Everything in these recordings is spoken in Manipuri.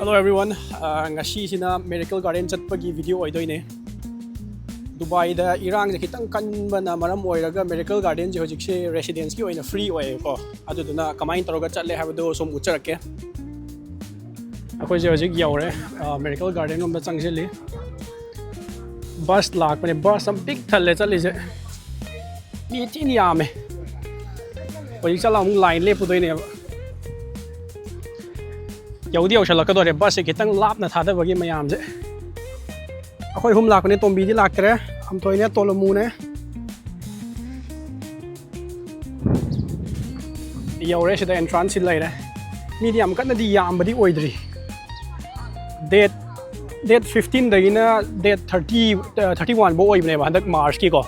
Hello everyone. Ngasi sina Miracle Garden chatpagi video oidoine. Dubai da Irang kitang kanba na maram oiraga Miracle Garden ji hojik se residence ki oina free oy ko. Aduduna kamain toroga chatle habdo som ucharake. Akoi je hojik yaure Miracle Garden om changseli. Bus lak pane bus sam big thalle chali je. Mi tin yame. Hojik chala mung line le pudoine. Yaudi au shala kadore bus se kitang lap na thada bagi mayam je. Akoi hum lak ne tombi di lak tre am toine tolomu ne. Yaure se da entrance lai re. Medium kan na di yam badi oidri. Date 15 dagina date 31 bo oibne ba handak March ki ko.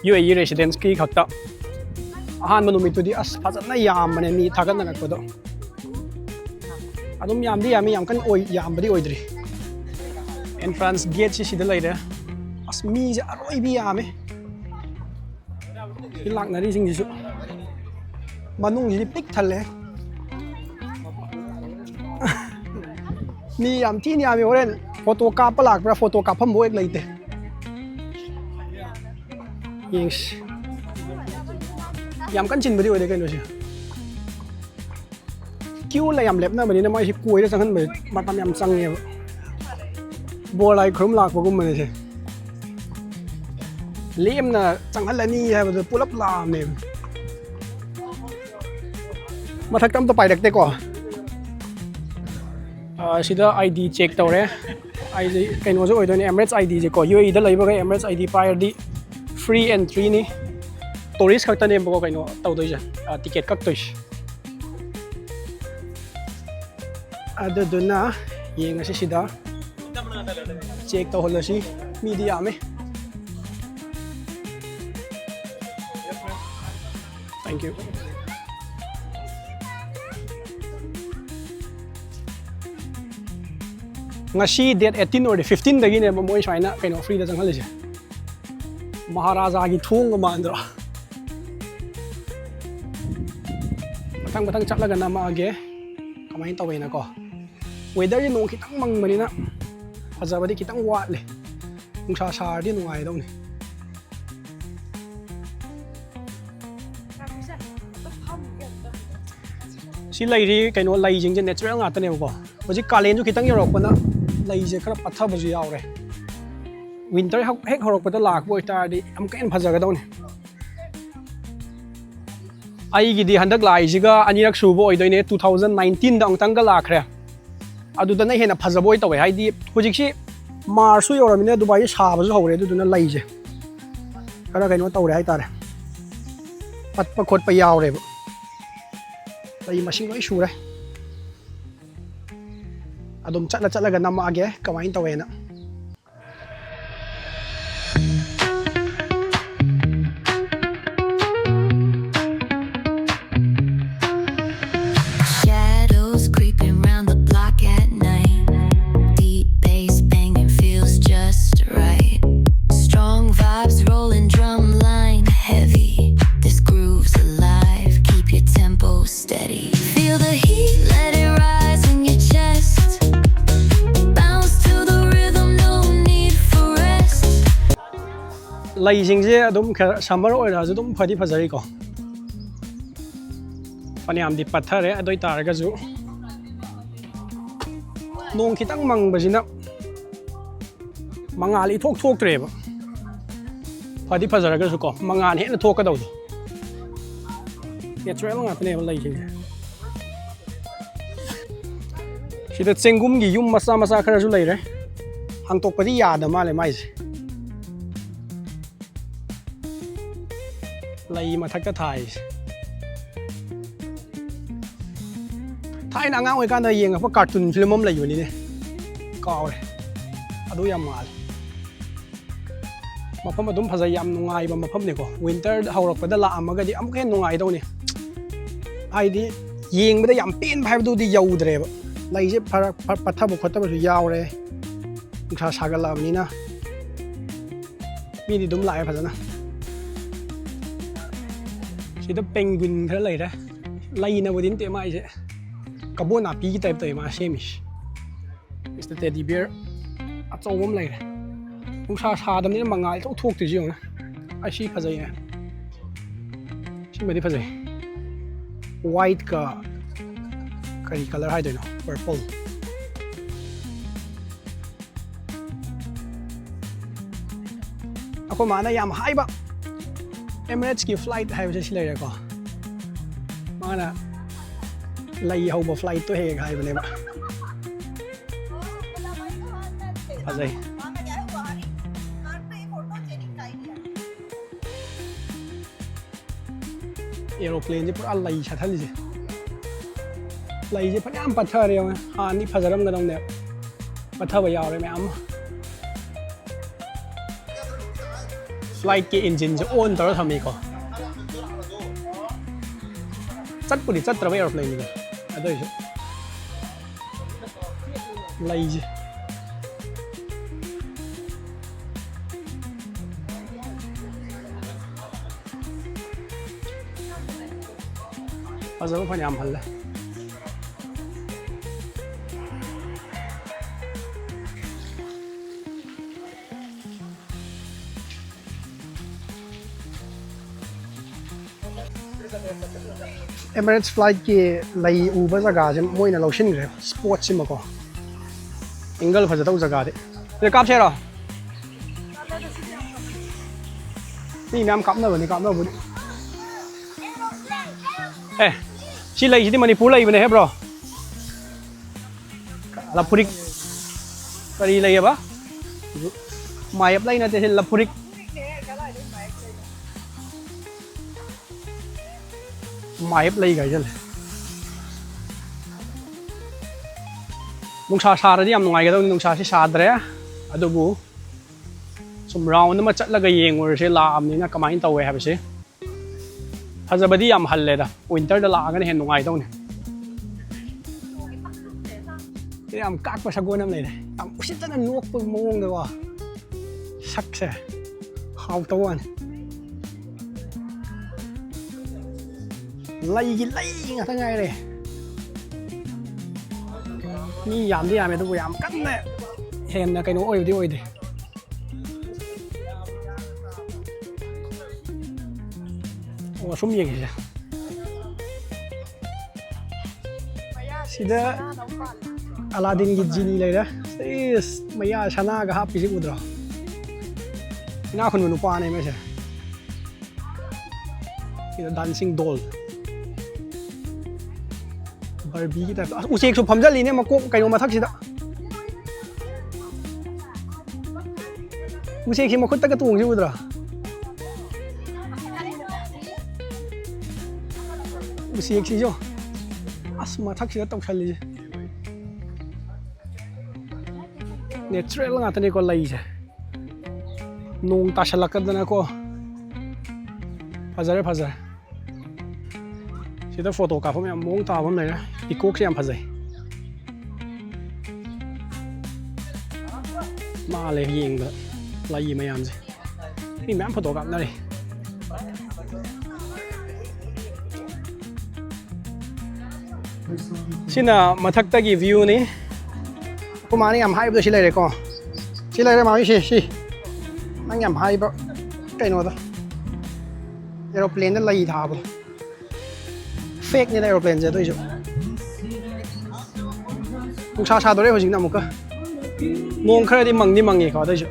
UAE residence ki khakta. Ahan manumi tu di as phajana yam ne mi thagan na ko do. Adum yamdi yami yam kan oi yam badi oidri entrance gate si sida laida as mi ja aroi bi yame hilak nari sing jisu manung ji pik thale mi yam tin yami oren photo ka palak pra photo ka pham bo ek laite yes yam kan chin badi oi de kan no Kêu là yam lép na bani na mai kuai da changhan bai matam yam chang ye bo lai khrum lak bo gum ne lem na changhan la ni ha ba pulap la ne mathak tam to pai dak te ko sida ID check tawre ID kaino jo oidone Emirates ID je ko UAE da laiba ga Emirates ID pair di free entry ni tourist khakta ne bo kaino tawdoi ja ticket kak tois ada dona yang asi sida check to hola si media me thank you ngasi date 18 or 15 dagi ne moi china kaino free da jangal je maharaja gi thung ma andra batang chatlaga na ma age kamain tawai na ko weather ni nung kitang mang manina fazabadi kitang wat le nung sa di nungai daw ni si lai ri kaino lai jing je natural nga tane ko hoji kalen ju kitang yorok pa na lai je khara patha baju yaw re winter hek horok pa da lak bo tar di am ken phajaga daw ni ai gi di handak lai jiga anirak subo oidoine 2019 da angtang ga lakre aduna na hena phajaboi tawe haidi hojiksi marsu yoramina Dubai sabasu hore aduna laije kara kaino tawre hai tare patpa khotpa yawre lai machine loi sure adum chatla ga nama age kamain tawe na lai jing je adum summer oira ju dum phadi phajari ko paniam di pathare adoi tar ga ju nong kitang mang bajina mangali thok tre ba phadi phajara ga ju ko mangan he na thok ka daw natural nga tne lai jing sida chengum gi yum masa khara ju lai re hang tok padi ya da ma le mai lai mathak ka thai na ngang oi kan da yeng pa cartoon film om lai yu ni ne kaw re adu yam mal mafam adum phajai yam nungai ba mafam ne ko winter haurak pa da la amaga di am ken nungai daw ni ai di yeng ba da yam pen bhai du di yaudre ba lai je patha bu khota ba su yaw re sa sagal la ni na mi di dum lai phajana sida penguin khara lai ra lai na bodin te mai je kabona pi ki type to ma semish Mr. Teddy Bear achou am lai nungsa sadam ni mangal to thok ti jiong ai si phajai ne si madi phajai white ka kari color hai doino purple ako mana yam hai ba Emirates ki flight hai se silai ko mana lai hau ba flight to he hai ba ne ba phajai aeroplane je pura lai chathali je lai je phanyam pathar yaw ha ni phajaram ga dong ne pathaba yaw re me am flight ki engine je on tar thami ko chat puri chat tra aeroplane ni adoi je lai je Pasal apa yang mahal lah. Emirates flight ki lai uba jaga je moi na lotion gre sport sim ko. Angle phajat au jaga de. Ye kap che ro. Ni nam kap na bani kap na bani. Eh, si lai si di Manipuri lai bane he bro. Lapurik. Kari lai ba? Mayap lai na te lapurik. Mayap lai ga jal. Nungsa sa ra di am nungai ga dong nungsa si sadre. Adubu. Sum round ma chatlaga yengor se la am ni na kamain tawe ha se. Fazabadi am halle da winter da la ga hen nungai dong ne ke am kak pa sagon am le am usit na nuok pu mong da wa sak se how to one lai nga ta ngai re ni yam di yam e du yam kan ne hen na kai no oi di sum yeng ya sida Aladdin gi jini lai da is maya sana ga ha pi udra ina khun nu pa ne me se ida dancing doll Barbie ki ta usek su phamjali ne ma ko kai no ma thak sida usek si ma khut ta ka tung ji udra usiek si jo asma thak si tau khali natural nga tani ko lai je nong ta shalak dana ko phazar sida photo ka phom am mong ta bam lai ikok si am phazai ma le yeng da lai mayam je ni mam photo ka na le Sina mathak ta gi view ni kumani am hai ba si lai re ko si lai re ma si mang am hai ba kai no da aeroplane na lai tha ba fake ni aeroplane je doi jo ung sa do re ho jing na mu ka mong khara di mang ni ko doi jo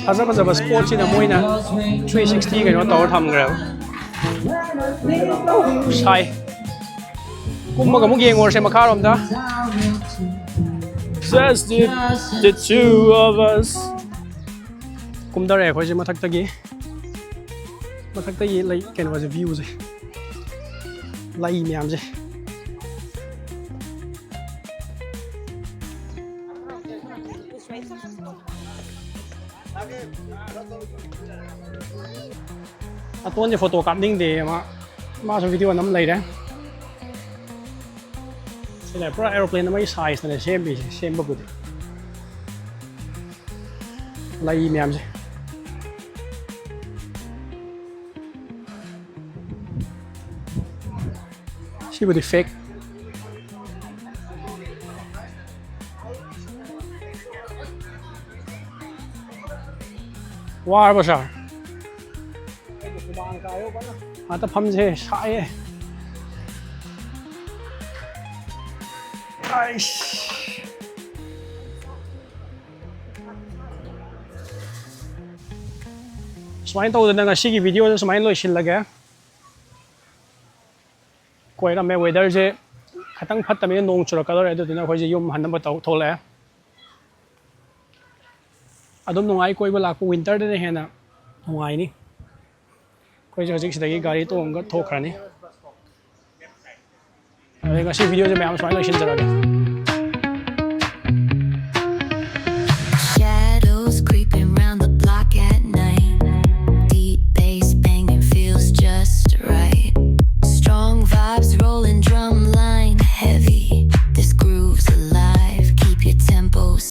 Azab sports in a moina 360 cái nó tàu thầm rồi sai cũng mà có một ngồi xem mà khá lắm ta just the two of us cũng đã rẻ khỏi xem mà thắc tagi lấy cái nào là view rồi lấy miam rồi tuan je photo cam ding de ma so video nam lai da se la pro aeroplane mai size na same ba good lai miam je Sibudi fake. War ba sir? Ata phamje sai. Aish. Smain tawdana ngasi video na smain loisilage. Koira me weather je khatang phattami nong churakador aduduna khoi je yum hanamba thole. Adom nungai koiba lakpo winter de hena nungai ni. Koi je hojik sidagi gari tongga thokhrani. Ngasi video je mayam smain loisil jarage.